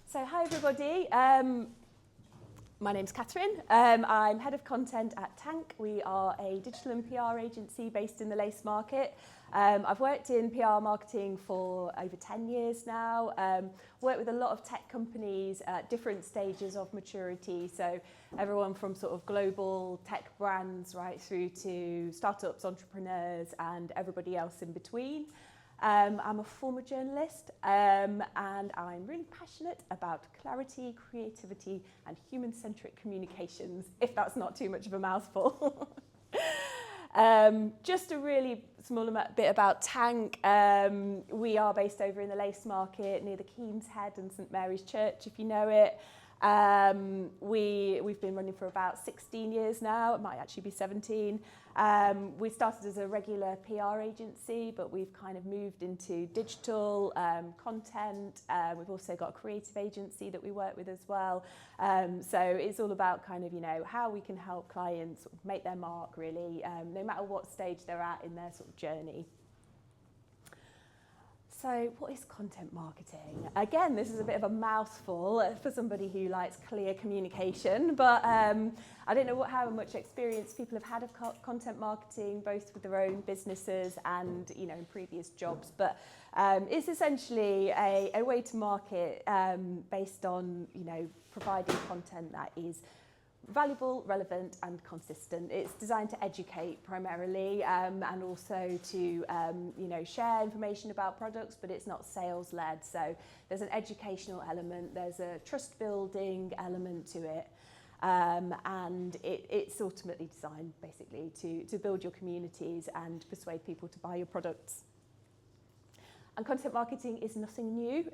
So hi everybody, my name's Catherine. I'm Head of Content at Tank. We are a digital and PR agency based in the Lace Market. I've worked in PR marketing for over 10 years now, worked with a lot of tech companies at different stages of maturity, so everyone from sort of global tech brands right through to startups, entrepreneurs and everybody else in between. I'm a former journalist and I'm really passionate about clarity, creativity and human-centric communications, if that's not too much of a mouthful. Just a really small bit about Tank. We are based over in the Lace Market near the Keen's Head and St Mary's Church, if you know it. We've been running for about 16 years now, it might actually be 17. We started as a regular PR agency, but we've kind of moved into digital content. We've also got a creative agency that we work with as well. So it's all about kind of, you know, how we can help clients make their mark really, no matter what stage they're at in their sort of journey. So what is content marketing? Again, this is a bit of a mouthful for somebody who likes clear communication, but I don't know how much experience people have had of content marketing, both with their own businesses and, you know, in previous jobs. But it's essentially a way to market based on, you know, providing content that is valuable, relevant and consistent. It's designed to educate primarily and also to you know, share information about products, but it's not sales led. So there's an educational element, there's a trust building element to it, and it's ultimately designed basically to build your communities and persuade people to buy your products. And content marketing is nothing new.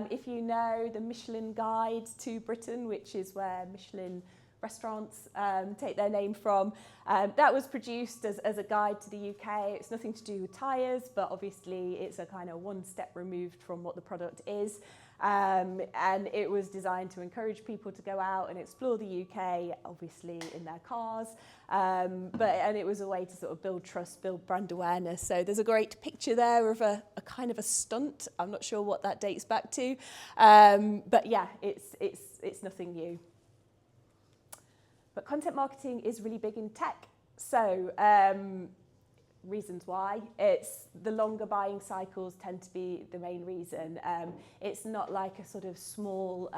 If you know the Michelin Guide to Britain, which is where Michelin restaurants take their name from. That was produced as a guide to the UK. It's nothing to do with tyres, but obviously it's a kind of one step removed from what the product is. And it was designed to encourage people to go out and explore the UK, obviously in their cars. And it was a way to sort of build trust, build brand awareness. So there's a great picture there of a kind of a stunt. I'm not sure what that dates back to. But yeah, it's nothing new. But content marketing is really big in tech. So reasons why, it's the longer buying cycles tend to be the main reason. It's not like a sort of small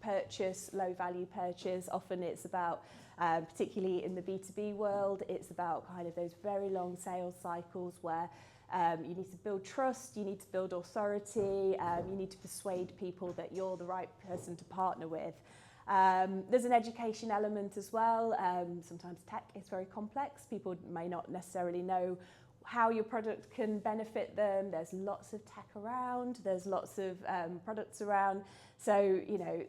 purchase, low value purchase. Often it's about, particularly in the B2B world, it's about kind of those very long sales cycles where you need to build trust, you need to build authority, you need to persuade people that you're the right person to partner with. There's an education element as well. Sometimes tech is very complex. People may not necessarily know how your product can benefit them. There's lots of tech around. There's lots of products around. So, you know,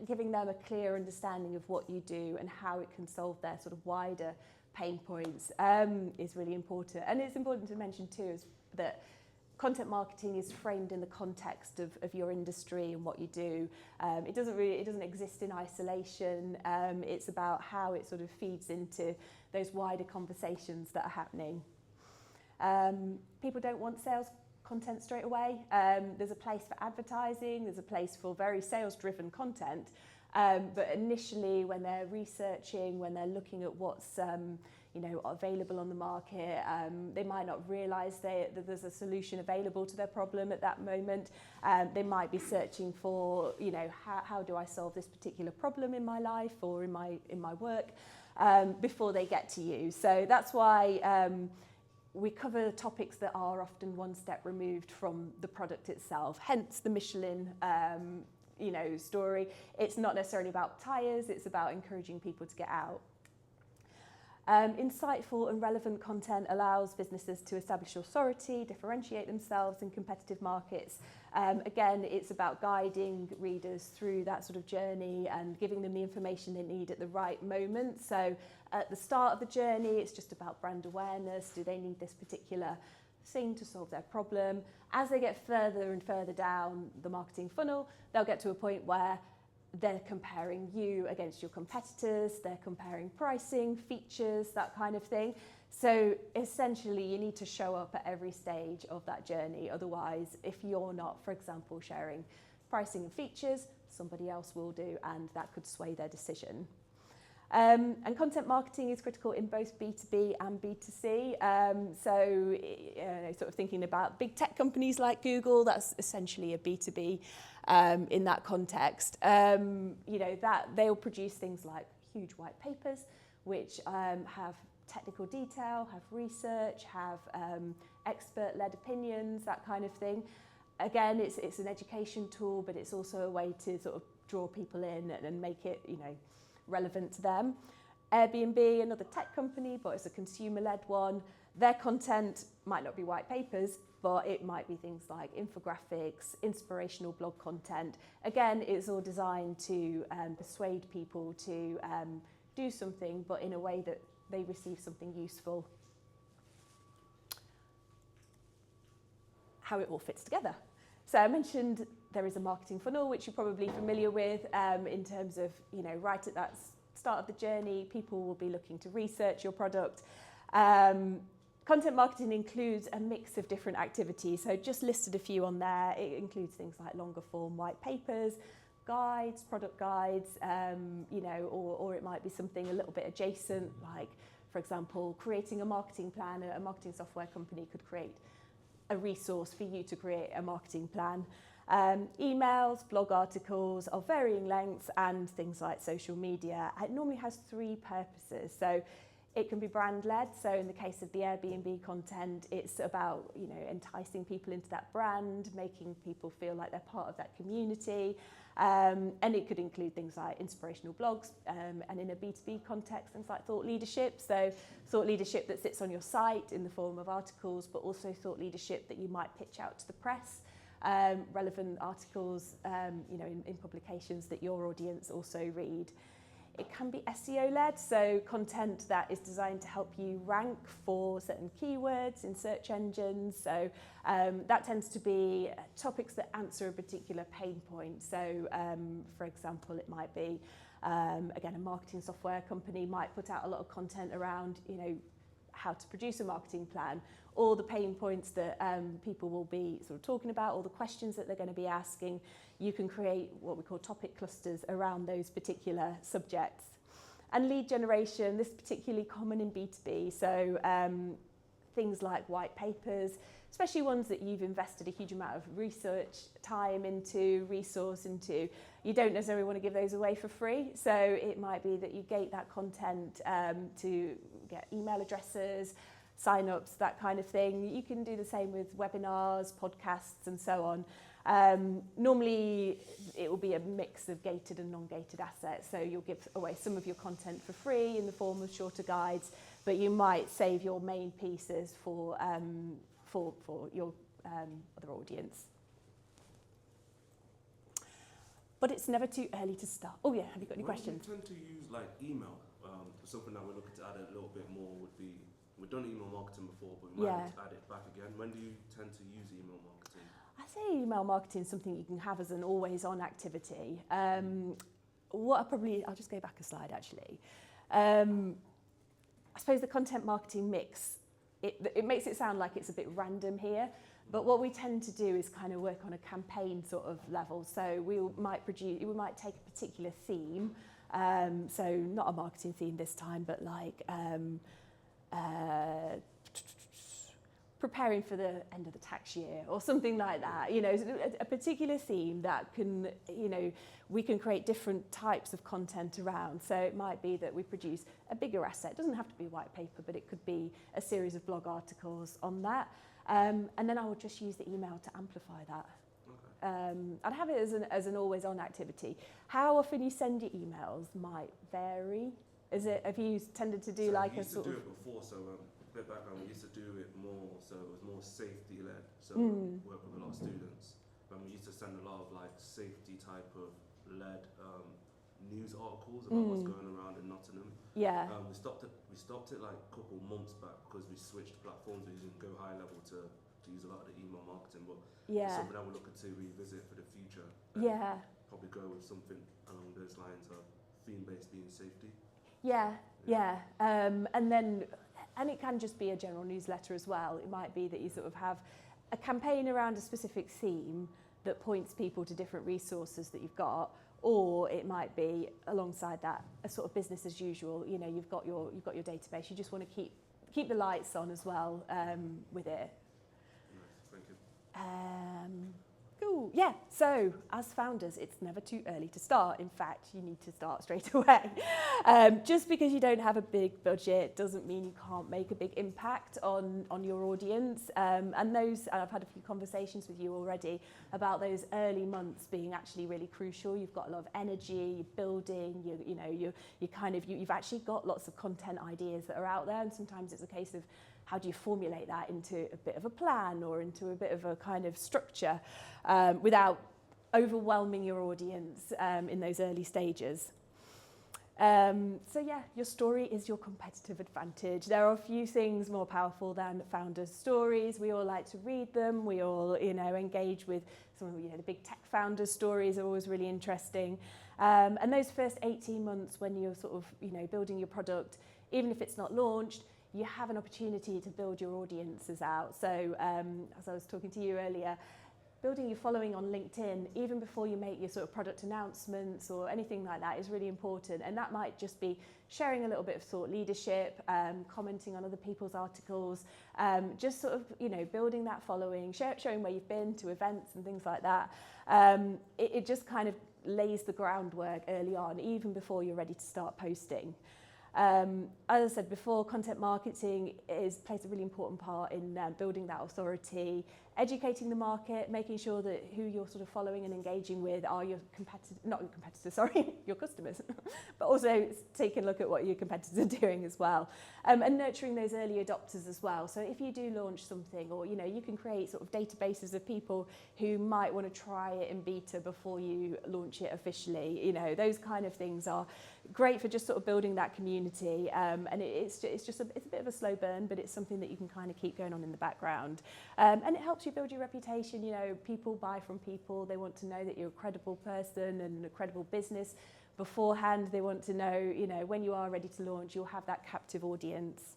giving them a clear understanding of what you do and how it can solve their sort of wider pain points is really important. And it's important to mention too is that content marketing is framed in the context of your industry and what you do. It doesn't exist in isolation. It's about how it sort of feeds into those wider conversations that are happening. People don't want sales content straight away. There's a place for advertising, there's a place for very sales-driven content. But initially, when they're researching, when they're looking at what's you know, available on the market, they might not realise that there's a solution available to their problem at that moment. They might be searching for, you know, how do I solve this particular problem in my life or in my work before they get to you. So that's why we cover topics that are often one step removed from the product itself. Hence the Michelin you know, story. It's not necessarily about tyres, it's about encouraging people to get out. Insightful and relevant content allows businesses to establish authority, differentiate themselves in competitive markets. Again, it's about guiding readers through that sort of journey and giving them the information they need at the right moment. So at the start of the journey, it's just about brand awareness. Do they need this particular thing to solve their problem? As they get further and further down the marketing funnel, they'll get to a point where they're comparing you against your competitors, they're comparing pricing, features, that kind of thing. So essentially you need to show up at every stage of that journey. Otherwise, if you're not, for example, sharing pricing and features, somebody else will do, and that could sway their decision. And content marketing is critical in both B2B and B2C. Sort of thinking about big tech companies like Google, that's essentially a B2B in that context. That they'll produce things like huge white papers, which have technical detail, have research, have expert-led opinions, that kind of thing. Again, it's an education tool, but it's also a way to sort of draw people in and make it, relevant to them. Airbnb, another tech company, but it's a consumer-led one. Their content might not be white papers, but it might be things like infographics, inspirational blog content. Again, it's all designed to persuade people to do something, but in a way that they receive something useful. How it all fits together. So I mentioned there is a marketing funnel, which you're probably familiar with, in terms of, right at that start of the journey, people will be looking to research your product. Content marketing includes a mix of different activities. So just listed a few on there. It includes things like longer form white papers, guides, product guides, or it might be something a little bit adjacent, like, for example, creating a marketing plan. A marketing software company could create a resource for you to create a marketing plan. Emails, blog articles of varying lengths, and things like social media. It normally has three purposes. So it can be brand-led. So in the case of the Airbnb content, it's about enticing people into that brand, making people feel like they're part of that community. And it could include things like inspirational blogs, and in a B2B context, things like thought leadership. So thought leadership that sits on your site in the form of articles, but also thought leadership that you might pitch out to the press. Relevant articles, in publications that your audience also read. It can be SEO-led, so content that is designed to help you rank for certain keywords in search engines. So that tends to be topics that answer a particular pain point. So, for example, it might be, again, a marketing software company might put out a lot of content around, how to produce a marketing plan, all the pain points that people will be sort of talking about, all the questions that they're going to be asking. You can create what we call topic clusters around those particular subjects. And lead generation, this is particularly common in B2B. So things like white papers, especially ones that you've invested a huge amount of research, time into, resource into. You don't necessarily want to give those away for free. So it might be that you gate that content to get email addresses, sign-ups, that kind of thing. You can do the same with webinars, podcasts, and so on. Normally, it will be a mix of gated and non-gated assets. So you'll give away some of your content for free in the form of shorter guides, but you might save your main pieces for your other audience. But it's never too early to start. Oh yeah, have you got any questions? We tend to use like email. Something that we're looking to add a little bit more would be, we've done email marketing before, but we might need to add it back again. When do you tend to use email marketing? I say email marketing is something you can have as an always-on activity. I'll just go back a slide actually. I suppose the content marketing mix, it makes it sound like it's a bit random here, but what we tend to do is kind of work on a campaign sort of level. So we might take a particular theme, so not a marketing theme this time, but like preparing for the end of the tax year or something like that, a particular theme that can, we can create different types of content around. So it might be that we produce a bigger asset. It doesn't have to be white paper, but it could be a series of blog articles on that. And then I would just use the email to amplify that. Okay. I'd have it as an always-on activity. How often you send your emails might vary. Have you tended to do like a sort of... We used to do it before, so a bit background, we used to do it more, so it was more safety-led, so work with a lot of students. We used to send a lot of like safety type of led news articles about what's going around in Nottingham. Yeah. We stopped it like a couple months back because we switched platforms. We didn't go high level to use a lot of the email marketing, but it's something that we're looking to revisit for the future. Probably go with something along those lines of theme-based being safety. Yeah. And it can just be a general newsletter as well. It might be that you sort of have a campaign around a specific theme, that points people to different resources that you've got, or it might be alongside that a sort of business as usual. You know, you've got your database. You just want to keep the lights on as well with it. Nice, thank you. Cool. Yeah. So as founders, it's never too early to start. In fact, you need to start straight away. Just because you don't have a big budget doesn't mean you can't make a big impact on your audience. And I've had a few conversations with you already about those early months being actually really crucial. You've got a lot of energy, you're building, you've actually got lots of content ideas that are out there, and sometimes it's a case of how do you formulate that into a bit of a plan or into a bit of a kind of structure without overwhelming your audience in those early stages. So yeah, your story is your competitive advantage. There are a few things more powerful than founders' stories. We all like to read them. We all, engage with some of the big tech founders' stories are always really interesting. And those first 18 months when you're sort of, building your product, even if it's not launched, you have an opportunity to build your audiences out. So as I was talking to you earlier, building your following on LinkedIn, even before you make your sort of product announcements or anything like that, is really important. And that might just be sharing a little bit of thought leadership, commenting on other people's articles, just sort of, building that following, showing where you've been to events and things like that. It just kind of lays the groundwork early on, even before you're ready to start posting. As I said before, content marketing plays a really important part in building that authority, educating the market, making sure that who you're sort of following and engaging with are your your customers, but also taking a look at what your competitors are doing as well, and nurturing those early adopters as well. So if you do launch something, or you can create sort of databases of people who might want to try it in beta before you launch it officially. Those kind of things are great for just sort of building that community, and it's a bit of a slow burn, but it's something that you can kind of keep going on in the background, and it helps you build your reputation. People buy from people. They want to know that you're a credible person and a credible business. Beforehand, they want to know, when you are ready to launch, you'll have that captive audience.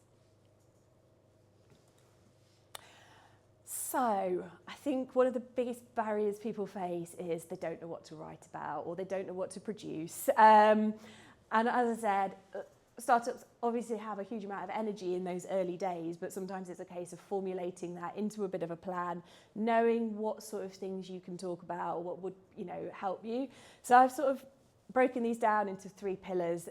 So I think one of the biggest barriers people face is they don't know what to write about, or they don't know what to produce. And as I said, startups obviously have a huge amount of energy in those early days, but sometimes it's a case of formulating that into a bit of a plan, knowing what sort of things you can talk about, or what would help you. So I've sort of broken these down into 3 pillars.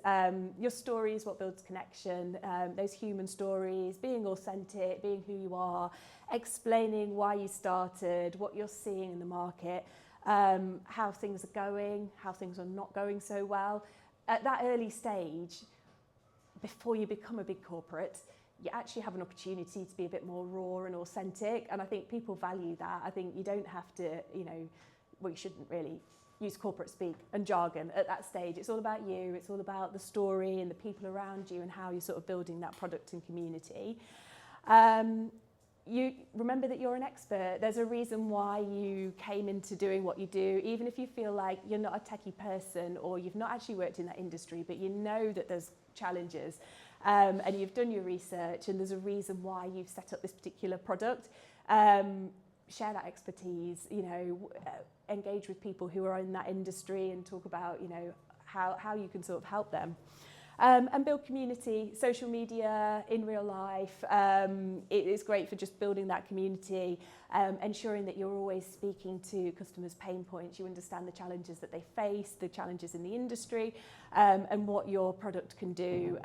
Your story is what builds connection, those human stories, being authentic, being who you are, explaining why you started, what you're seeing in the market, how things are going, how things are not going so well. At that early stage, before you become a big corporate, you actually have an opportunity to be a bit more raw and authentic, and I think people value that. I think you don't have to, you shouldn't really use corporate speak and jargon at that stage. It's all about you, it's all about the story and the people around you and how you're sort of building that product and community. You remember that you're an expert. There's a reason why you came into doing what you do, even if you feel like you're not a techie person or you've not actually worked in that industry, but you know that there's challenges, and you've done your research, and there's a reason why you've set up this particular product. Share that expertise, engage with people who are in that industry and talk about, how you can sort of help them. And build community, social media, in real life. It is great for just building that community, ensuring that you're always speaking to customers' pain points. You understand the challenges that they face, the challenges in the industry, and what your product can do.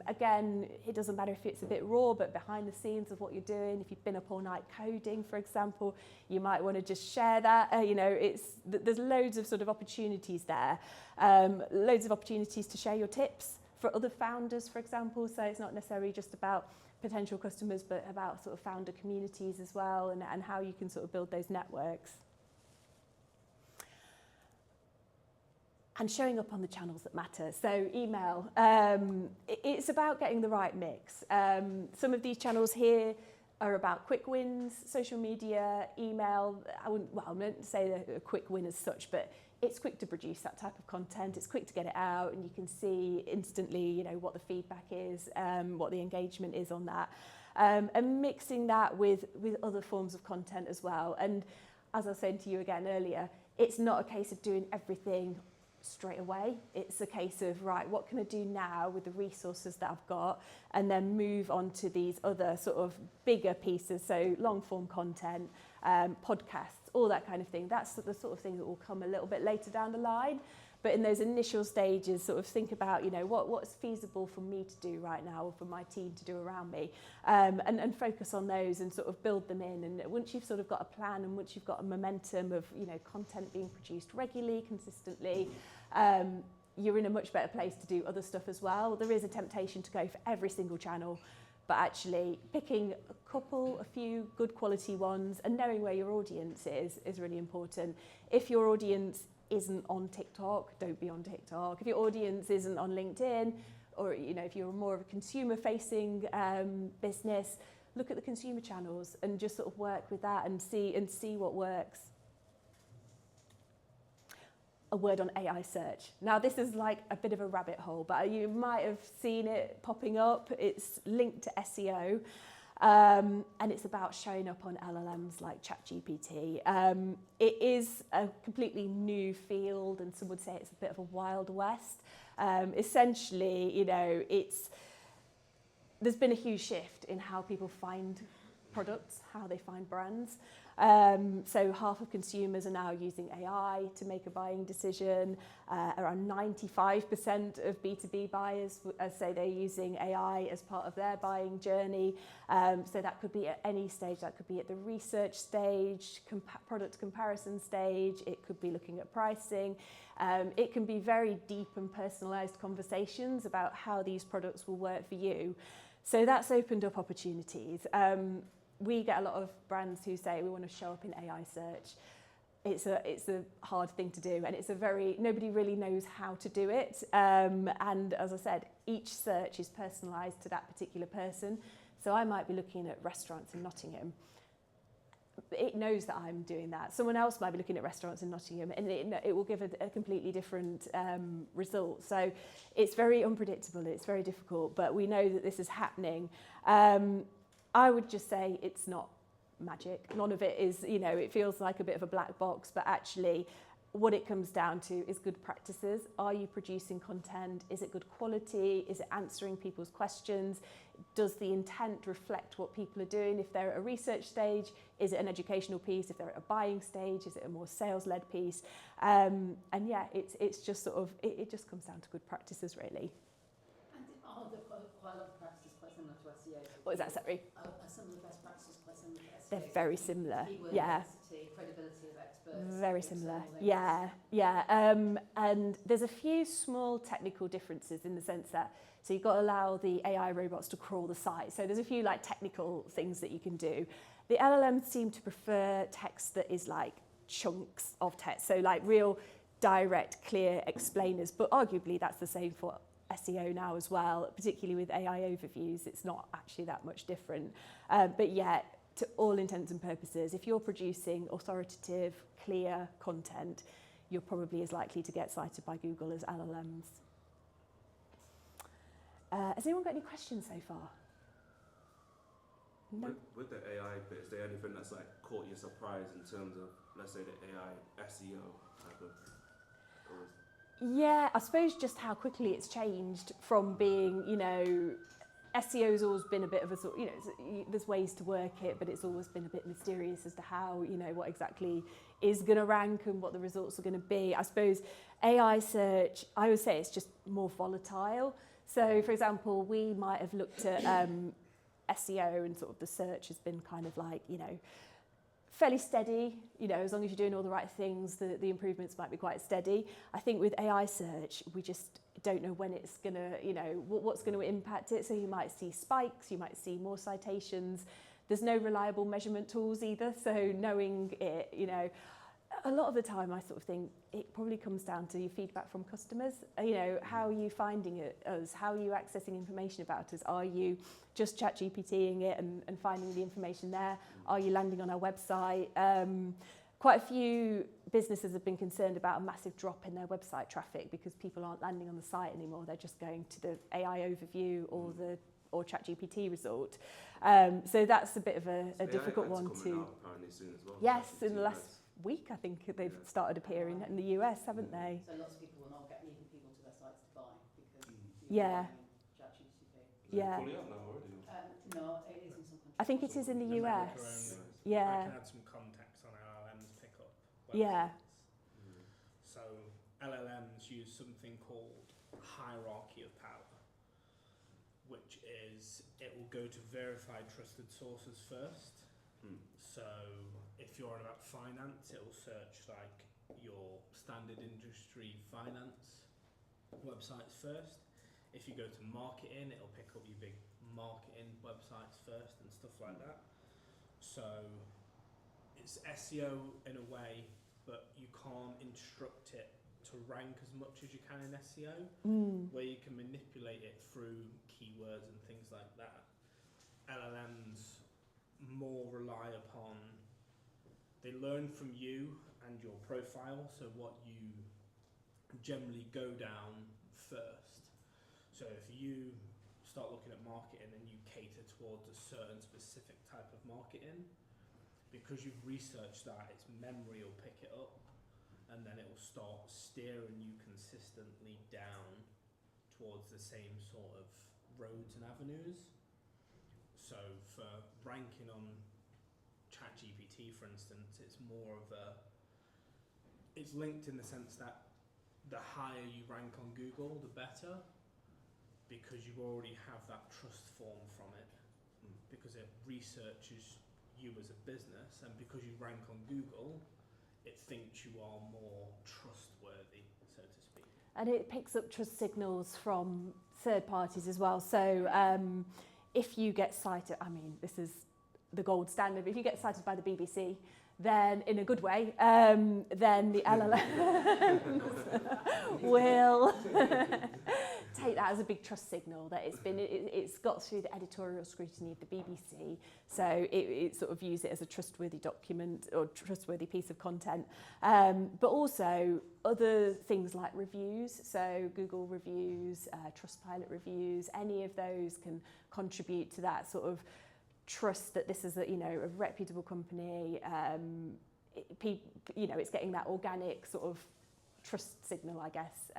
Again, it doesn't matter if it's a bit raw, but behind the scenes of what you're doing, if you've been up all night coding, for example, you might want to just share that. There's loads of sort of opportunities there, loads of opportunities to share your tips for other founders, for example. So it's not necessarily just about potential customers, but about sort of founder communities as well, and how you can sort of build those networks. And showing up on the channels that matter. So email, it's about getting the right mix. Some of these channels here are about quick wins, social media, email. I wouldn't say a quick win as such, but it's quick to produce that type of content. It's quick to get it out, and you can see instantly, what the feedback is, what the engagement is on that, and mixing that with other forms of content as well. And as I was saying to you again earlier, it's not a case of doing everything straight away. It's a case of, right, what can I do now with the resources that I've got, and then move on to these other sort of bigger pieces, so long form content, podcasts, all that kind of thing. That's the sort of thing that will come a little bit later down the line. But in those initial stages, sort of think about, you know, what's feasible for me to do right now, or for my team to do around me, and focus on those and sort of build them in. And once you've sort of got a plan, and once you've got a momentum of, you know, content being produced regularly, consistently, you're in a much better place to do other stuff as well. There is a temptation to go for every single channel, but actually picking a few good quality ones and knowing where your audience is really important. If your audience isn't on TikTok, don't be on TikTok. If your audience isn't on LinkedIn, or, you know, if you're more of a consumer-facing business, look at the consumer channels and just sort of work with that and see what works. A word on AI search. Now, this is like a bit of a rabbit hole, but you might have seen it popping up. It's linked to SEO. And it's about showing up on LLMs like ChatGPT. It is a completely new field, and some would say it's a bit of a wild west. Essentially, you know, there's been a huge shift in how people find products, how they find brands. So half of consumers are now using AI to make a buying decision. Around 95% of B2B buyers say they're using AI as part of their buying journey. So that could be at any stage. That could be at the research stage, product comparison stage. It could be looking at pricing. It can be very deep and personalised conversations about how these products will work for you. So that's opened up opportunities. We get a lot of brands who say we want to show up in AI search. It's a hard thing to do, and nobody really knows how to do it. And as I said, each search is personalised to that particular person. So I might be looking at restaurants in Nottingham. It knows that I'm doing that. Someone else might be looking at restaurants in Nottingham, and it will give a completely different result. So it's very unpredictable. It's very difficult, but we know that this is happening. I would just say it's not magic. None of it is, you know, it feels like a bit of a black box, but actually what it comes down to is good practices. Are you producing content? Is it good quality? Is it answering people's questions? Does the intent reflect what people are doing? If they're at a research stage, is it an educational piece? If they're at a buying stage, is it a more sales-led piece? And yeah, it's just sort of, it just comes down to good practices, really. And are there quite a lot of practices quite similar to SEO? What is that, sorry? Are some of the best practices quite similar to SEO? They're very similar, Keyword yeah. density, credibility of experts. Very similar, yeah. And there's a few small technical differences in the sense that, so you've got to allow the AI robots to crawl the site. So there's a few like technical things that you can do. The LLMs seem to prefer text that is like chunks of text, so like real direct, clear explainers, but arguably that's the same for SEO now as well, particularly with AI overviews. It's not actually that much different. But yeah, to all intents and purposes, if you're producing authoritative, clear content, you're probably as likely to get cited by Google as LLMs. Has anyone got any questions so far? No? With the AI bit, is there anything that's like caught you surprised in terms of, let's say, the AI SEO type of? Yeah, I suppose just how quickly it's changed from being, you know, SEO's always been a bit of a sort, you know, there's ways to work it, but it's always been a bit mysterious as to how, you know, what exactly is going to rank and what the results are going to be. I suppose AI search, I would say it's just more volatile. So, for example, we might have looked at SEO and sort of the search has been kind of like, you know, fairly steady, you know, as long as you're doing all the right things, the improvements might be quite steady. I think with AI search, we just don't know when it's going to, you know, what's going to impact it. So you might see spikes, you might see more citations. There's no reliable measurement tools either. So knowing it, you know, a lot of the time I sort of think it probably comes down to your feedback from customers. You know, how are you finding us? How are you accessing information about us? Are you just ChatGPTing it and finding the information there? Are you landing on our website? Quite a few businesses have been concerned about a massive drop in their website traffic because people aren't landing on the site anymore. They're just going to the AI overview or ChatGPT result. So that's a bit of a difficult one to. Apparently soon as well. Yes, in the last week, I think they've started appearing in the US, haven't they? So lots of people will not get leading people to their sites to buy because Yeah. ChatGPT. Yeah. Fully out now already? No, it is in some countries. I think it is in the US. Yeah. I can add some context on LLMs pickup websites. Yeah. So LLMs use something called hierarchy of power, which is it will go to verified trusted sources first. So if you're on about finance, it will search like your standard industry finance websites first. If you go to marketing, it'll pick up your big marketing websites first and stuff like that. So it's SEO in a way, but you can't instruct it to rank as much as you can in SEO, where you can manipulate it through keywords and things like that. LLMs more rely upon, they learn from you and your profile, so what you generally go down first. So if you start looking at marketing and you cater towards a certain specific type of marketing, because you've researched that, its memory will pick it up and then it will start steering you consistently down towards the same sort of roads and avenues. So for ranking on ChatGPT, for instance, it's more of a, it's linked in the sense that the higher you rank on Google, the better, because you already have that trust form from it, because it researches you as a business, and because you rank on Google, it thinks you are more trustworthy, so to speak. And it picks up trust signals from third parties as well. So if you get cited, I mean, this is the gold standard, but if you get cited by the BBC, then in a good way, then the LLMs will take that as a big trust signal that it's got through the editorial scrutiny of the BBC, so it sort of views it as a trustworthy document or trustworthy piece of content. But also other things like reviews, so Google reviews, Trustpilot reviews, any of those can contribute to that sort of trust that this is a reputable company. It's getting that organic sort of trust signal, I guess.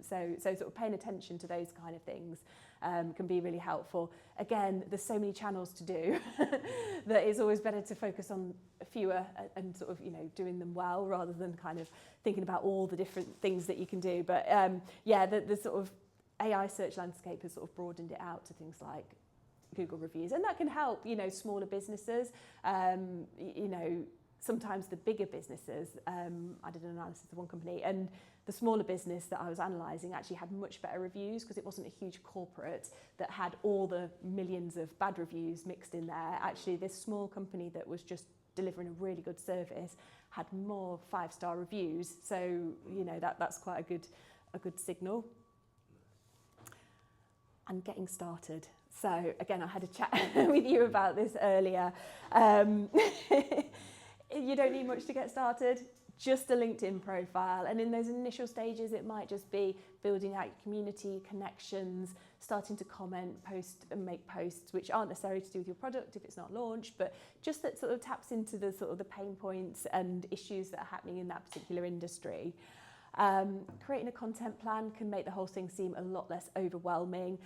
So sort of paying attention to those kind of things can be really helpful. Again, there's so many channels to do that it's always better to focus on fewer and sort of doing them well rather than kind of thinking about all the different things that you can do. But the sort of AI search landscape has sort of broadened it out to things like Google reviews, and that can help smaller businesses. Sometimes the bigger businesses, I did an analysis of one company, and the smaller business that I was analysing actually had much better reviews because it wasn't a huge corporate that had all the millions of bad reviews mixed in there. Actually, this small company that was just delivering a really good service had more 5-star reviews, so that's quite a good signal. And getting started. So again, I had a chat with you about this earlier. You don't need much to get started, just a LinkedIn profile. And in those initial stages, it might just be building out your community, connections, starting to comment, post and make posts, which aren't necessarily to do with your product if it's not launched, but just that sort of taps into the sort of the pain points and issues that are happening in that particular industry. Creating a content plan can make the whole thing seem a lot less overwhelming.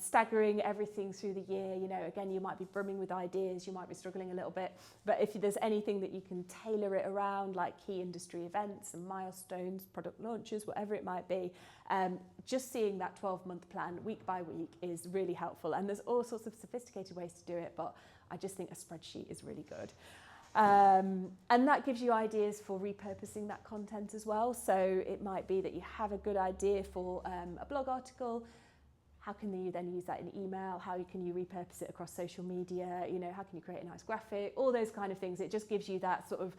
Staggering everything through the year, again, you might be brimming with ideas, you might be struggling a little bit, but if there's anything that you can tailor it around, like key industry events and milestones, product launches, whatever it might be, just seeing that 12-month plan week by week is really helpful. And there's all sorts of sophisticated ways to do it, but I just think a spreadsheet is really good. And that gives you ideas for repurposing that content as well. So it might be that you have a good idea for a blog article. How can you then use that in email? How can you repurpose it across social media? How can you create a nice graphic? All those kind of things. It just gives you that sort of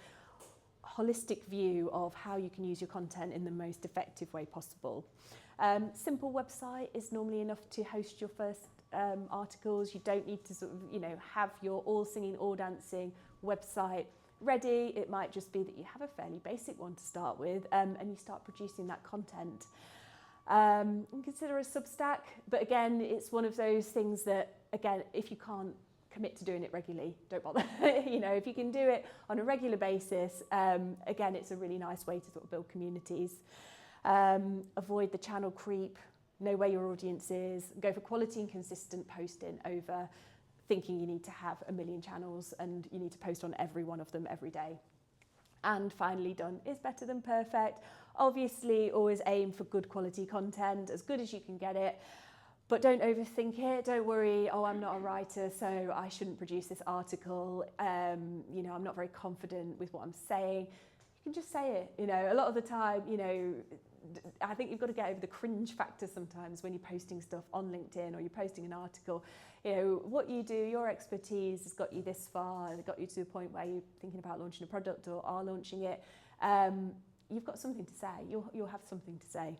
holistic view of how you can use your content in the most effective way possible. Simple website is normally enough to host your first articles. You don't need to sort of, have your all singing, all dancing website ready. It might just be that you have a fairly basic one to start with, and you start producing that content. And consider a Substack, but again, it's one of those things that, again, if you can't commit to doing it regularly. Don't bother. You know, if you can do it on a regular basis, again, it's a really nice way to sort of build communities. Avoid the channel creep. Know where your audience is. Go for quality and consistent posting over thinking you need to have 1 million channels and you need to post on every one of them every day. And finally, done is better than perfect. Obviously, always aim for good quality content, as good as you can get it, but don't overthink it. Don't worry, oh, I'm not a writer, so I shouldn't produce this article. You know, I'm not very confident with what I'm saying. You can just say it. You know, a lot of the time, you know, I think you've got to get over the cringe factor sometimes when you're posting stuff on LinkedIn or you're posting an article. You know, what you do, your expertise has got you this far, it got you to the point where you're thinking about launching a product or are launching it. You've got something to say. You'll have something to say.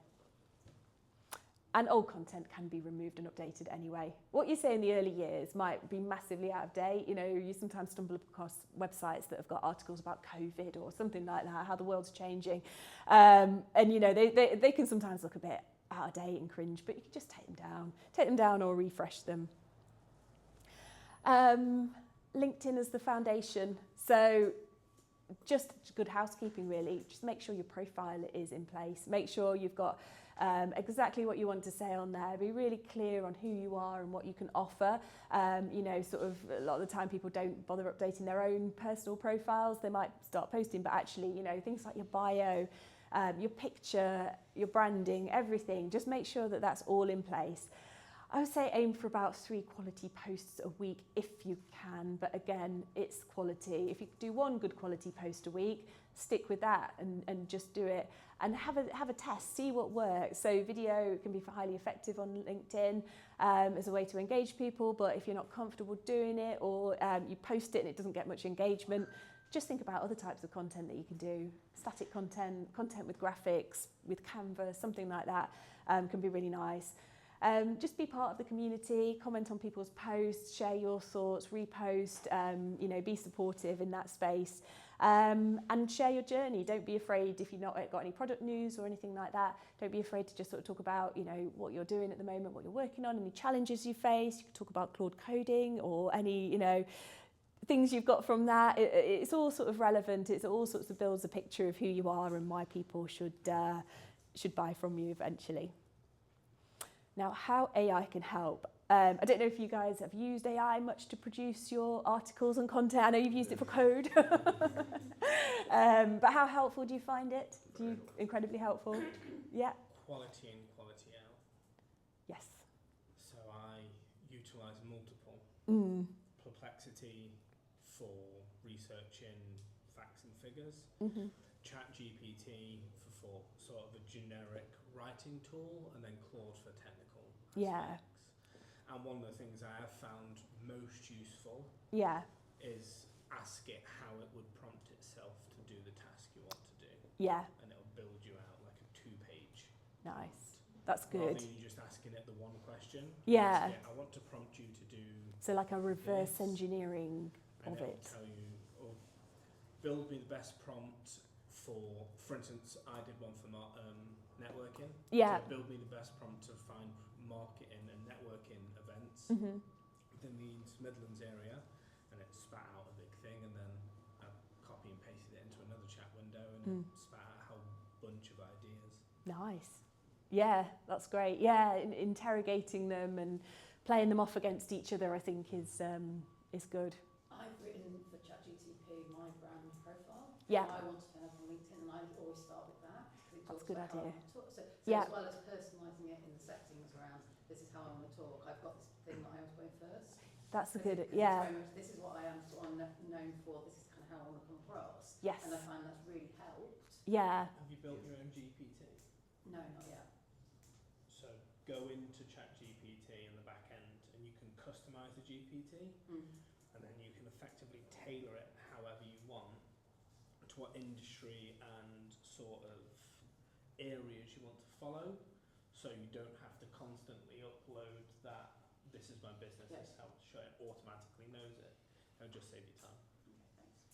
And old content can be removed and updated anyway. What you say in the early years might be massively out of date. You know, you sometimes stumble across websites that have got articles about COVID or something like that, how the world's changing. And, you know, they can sometimes look a bit out of date and cringe, but you can just take them down or refresh them. LinkedIn as the foundation. So just good housekeeping, really. Just make sure your profile is in place. Make sure you've got exactly what you want to say on there. Be really clear on who you are and what you can offer. You know, sort of a lot of the time people don't bother updating their own personal profiles. They might start posting, but actually, you know, things like your bio, your picture, your branding, everything. Just make sure that that's all in place. I would say aim for about 3 quality posts a week if you can, but again, it's quality. If you do 1 good quality post a week, stick with that and just do it. And have a test, see what works. So video can be highly effective on LinkedIn as a way to engage people, but if you're not comfortable doing it or you post it and it doesn't get much engagement, just think about other types of content that you can do. Static content, content with graphics, with Canva, something like that can be really nice. Just be part of the community, comment on people's posts, share your thoughts, repost, you know, be supportive in that space, and share your journey. Don't be afraid if you've not got any product news or anything like that. Don't be afraid to just sort of talk about, you know, what you're doing at the moment, what you're working on, any challenges you face. You can talk about Claude coding or any, you know, things you've got from that. It's all sort of relevant. It's all sorts of builds a picture of who you are and why people should buy from you eventually. Now, how AI can help. I don't know if you guys have used AI much to produce your articles and content. I know you've used it for code. But how helpful do you find it? Incredibly helpful? Yeah? Quality in, quality out. Yes. So I utilise multiple. Perplexity for researching facts and figures. ChatGPT for sort of a generic writing tool, and then Claude for technical aspects. Yeah. And one of the things I have found most useful is ask it how it would prompt itself to do the task you want to do. Yeah. And it'll build you out like a 2-page. Nice. That's good. Rather than you just asking it the one question. Yeah. I want to prompt you to do. So like a reverse this, engineering and of it. Tell you, or build me the best prompt for instance, I did one for networking. Yeah. So build me the best prompt to find marketing and networking events within the East Midlands area, and it spat out a big thing, and then I copy and pasted it into another chat window and spat out a whole bunch of ideas. Nice. Yeah, that's great. Yeah, interrogating them and playing them off against each other, I think, is good. I've written for ChatGPT my brand profile. Yeah. I want to have on LinkedIn, and I always start with that. That's a good idea. So Yeah. as well as personalising it in the settings around, this is how I want to talk, I've got this thing that I always go first. That's a good, It's yeah. very much, this is what I am sort of known for, this is kind of how I want to come across. Yes. And I find that's really helped. Yeah. Have you built your own GPT? No, not yet. So go into ChatGPT in the back end, and you can customise the GPT, and then you can effectively tailor it however you want to what industry and sort of areas you want to follow, so you don't have to constantly upload that this is my business, this is how to show it, automatically knows it. It'll just save you time. Okay, thanks.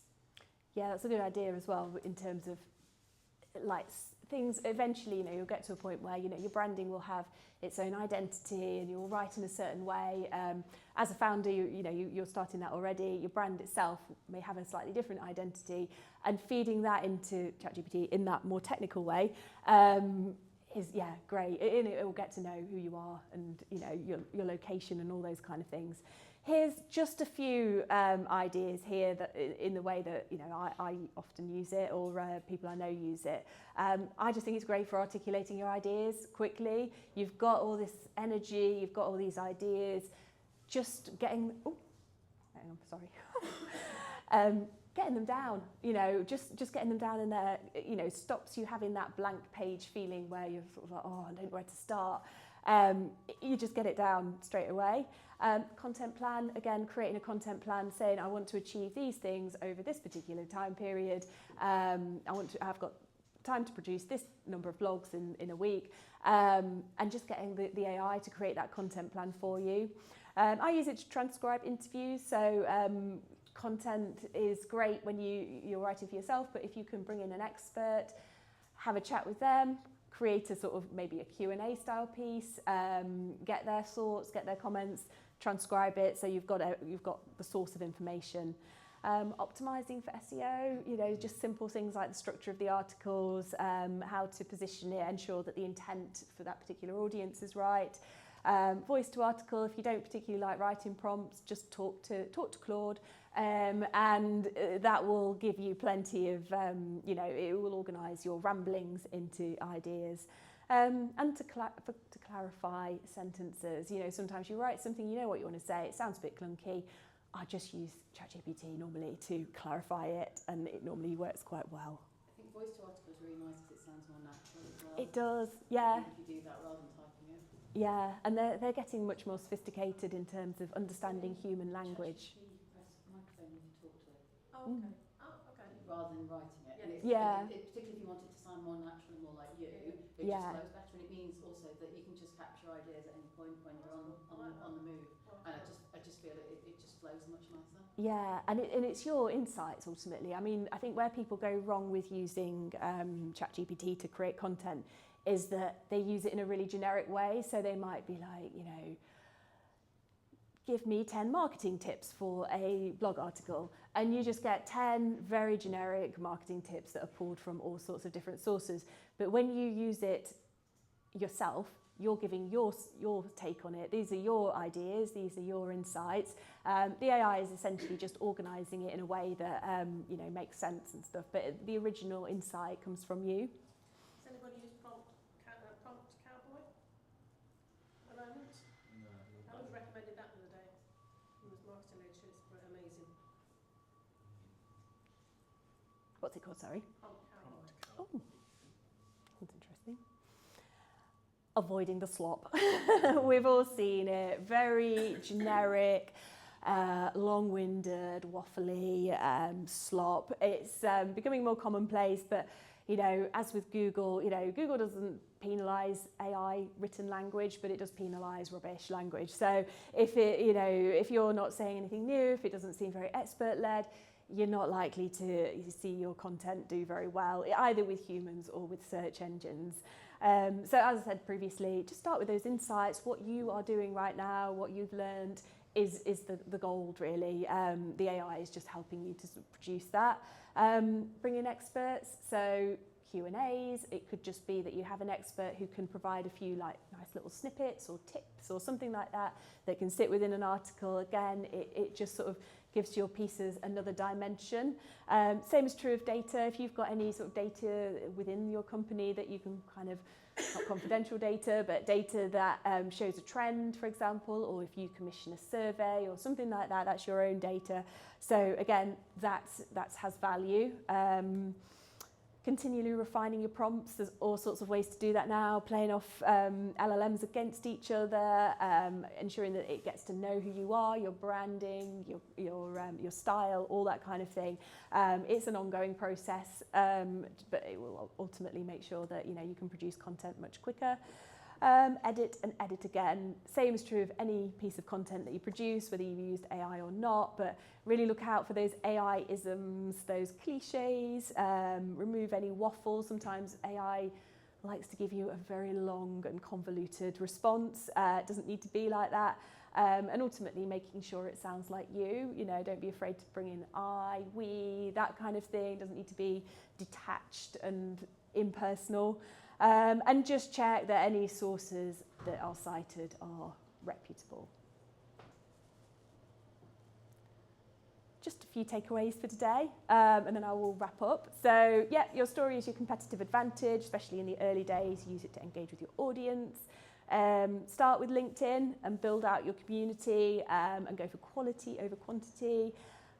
Yeah, that's a good idea as well in terms of like things eventually, you'll get to a point where, your branding will have its own identity and you'll write in a certain way. As a founder, you're starting that already. Your brand itself may have a slightly different identity, and feeding that into ChatGPT in that more technical way is great. It will get to know who you are and your location and all those kind of things. Here's just a few ideas here that in the way that I often use it, or people I know use it. I just think it's great for articulating your ideas quickly. You've got all this energy, you've got all these ideas. Just getting getting them down. Just getting them down in there. Stops you having that blank page feeling where you're sort of like, oh, I don't know where to start. You just get it down straight away. Content plan, again, creating a content plan saying I want to achieve these things over this particular time period. I've got time to produce this number of blogs in a week, and just getting the AI to create that content plan for you. I use it to transcribe interviews, so content is great when you're writing for yourself, but if you can bring in an expert, have a chat with them, create a sort of maybe a Q&A style piece, get their thoughts, get their comments, transcribe it so you've got the source of information. Optimizing for SEO, just simple things like the structure of the articles, how to position it, ensure that the intent for that particular audience is right. Voice to article, if you don't particularly like writing prompts, just talk to Claude, and that will give you plenty of, it will organise your ramblings into ideas. And to clarify sentences, sometimes you write something, you know what you want to say, it sounds a bit clunky. I just use ChatGPT normally to clarify it, and it normally works quite well. I think voice to article is really nice because it sounds more natural as well. It does, yeah. If you do that rather than typing it. Yeah, and they're getting much more sophisticated in terms of understanding human language. ChatGPT, you press the microphone when you talk to it. Oh, okay. Oh, okay. Rather than writing it. And Yeah. Particularly if you want it to sound more natural and more like you, it Yeah. just flows better. And it means also that you can just capture ideas at any point when you're on the move. And I just feel it just flows much nicer. Yeah, and it's your insights ultimately. I mean, I think where people go wrong with using ChatGPT to create content is that they use it in a really generic way. So they might be like, give me 10 marketing tips for a blog article. And you just get 10 very generic marketing tips that are pulled from all sorts of different sources. But when you use it yourself, you're giving your take on it. These are your ideas, these are your insights. The AI is essentially just organising it in a way that makes sense and stuff, but the original insight comes from you. Does anybody use Prompt Cowboy at the moment? No. I was recommended that the other day. It was marketing leadership, it's amazing. What's it called, sorry? Prompt Cowboy. Oh, that's interesting. Avoiding the slop. We've all seen it. Very generic, long-winded, waffly slop. It's becoming more commonplace, but as with Google, Google doesn't penalise AI written language, but it does penalise rubbish language. So if you're not saying anything new, if it doesn't seem very expert-led, you're not likely to see your content do very well, either with humans or with search engines. So as I said previously, just start with those insights. What you are doing right now, what you've learned is the gold, really. The AI is just helping you to produce that. Bring in experts, so Q&As. It could just be that you have an expert who can provide a few nice little snippets or tips or something like that that can sit within an article. Again, it just sort of gives your pieces another dimension. Same is true of data. If you've got any sort of data within your company that you can kind of, not confidential data, but data that shows a trend, for example, or if you commission a survey or something like that, that's your own data. So again, that has value. Continually refining your prompts. There's all sorts of ways to do that now, playing off LLMs against each other, ensuring that it gets to know who you are, your branding, your style, all that kind of thing. It's an ongoing process, but it will ultimately make sure that you can produce content much quicker. edit and edit again. Same is true of any piece of content that you produce, whether you've used AI or not, but really look out for those AI-isms, those cliches, remove any waffle. Sometimes AI likes to give you a very long and convoluted response. It doesn't need to be like that. And ultimately making sure it sounds like you. You know, don't be afraid to bring in I, we, that kind of thing. Doesn't need to be detached and impersonal. And just check that any sources that are cited are reputable. Just a few takeaways for today, and then I will wrap up. So yeah, your story is your competitive advantage, especially in the early days. Use it to engage with your audience. Start with LinkedIn and build out your community, and go for quality over quantity.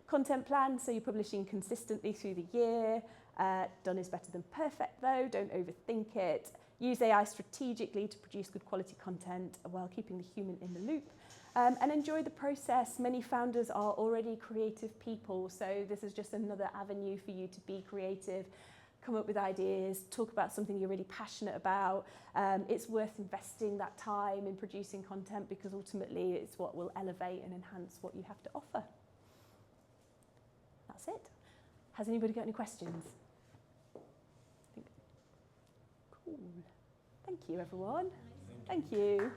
Content plan, so you're publishing consistently through the year. Done is better than perfect though, don't overthink it. Use AI strategically to produce good quality content while keeping the human in the loop. And enjoy the process. Many founders are already creative people, so this is just another avenue for you to be creative, come up with ideas, talk about something you're really passionate about. It's worth investing that time in producing content because ultimately it's what will elevate and enhance what you have to offer. That's it. Has anybody got any questions? Cool. Thank you, everyone. Thank you.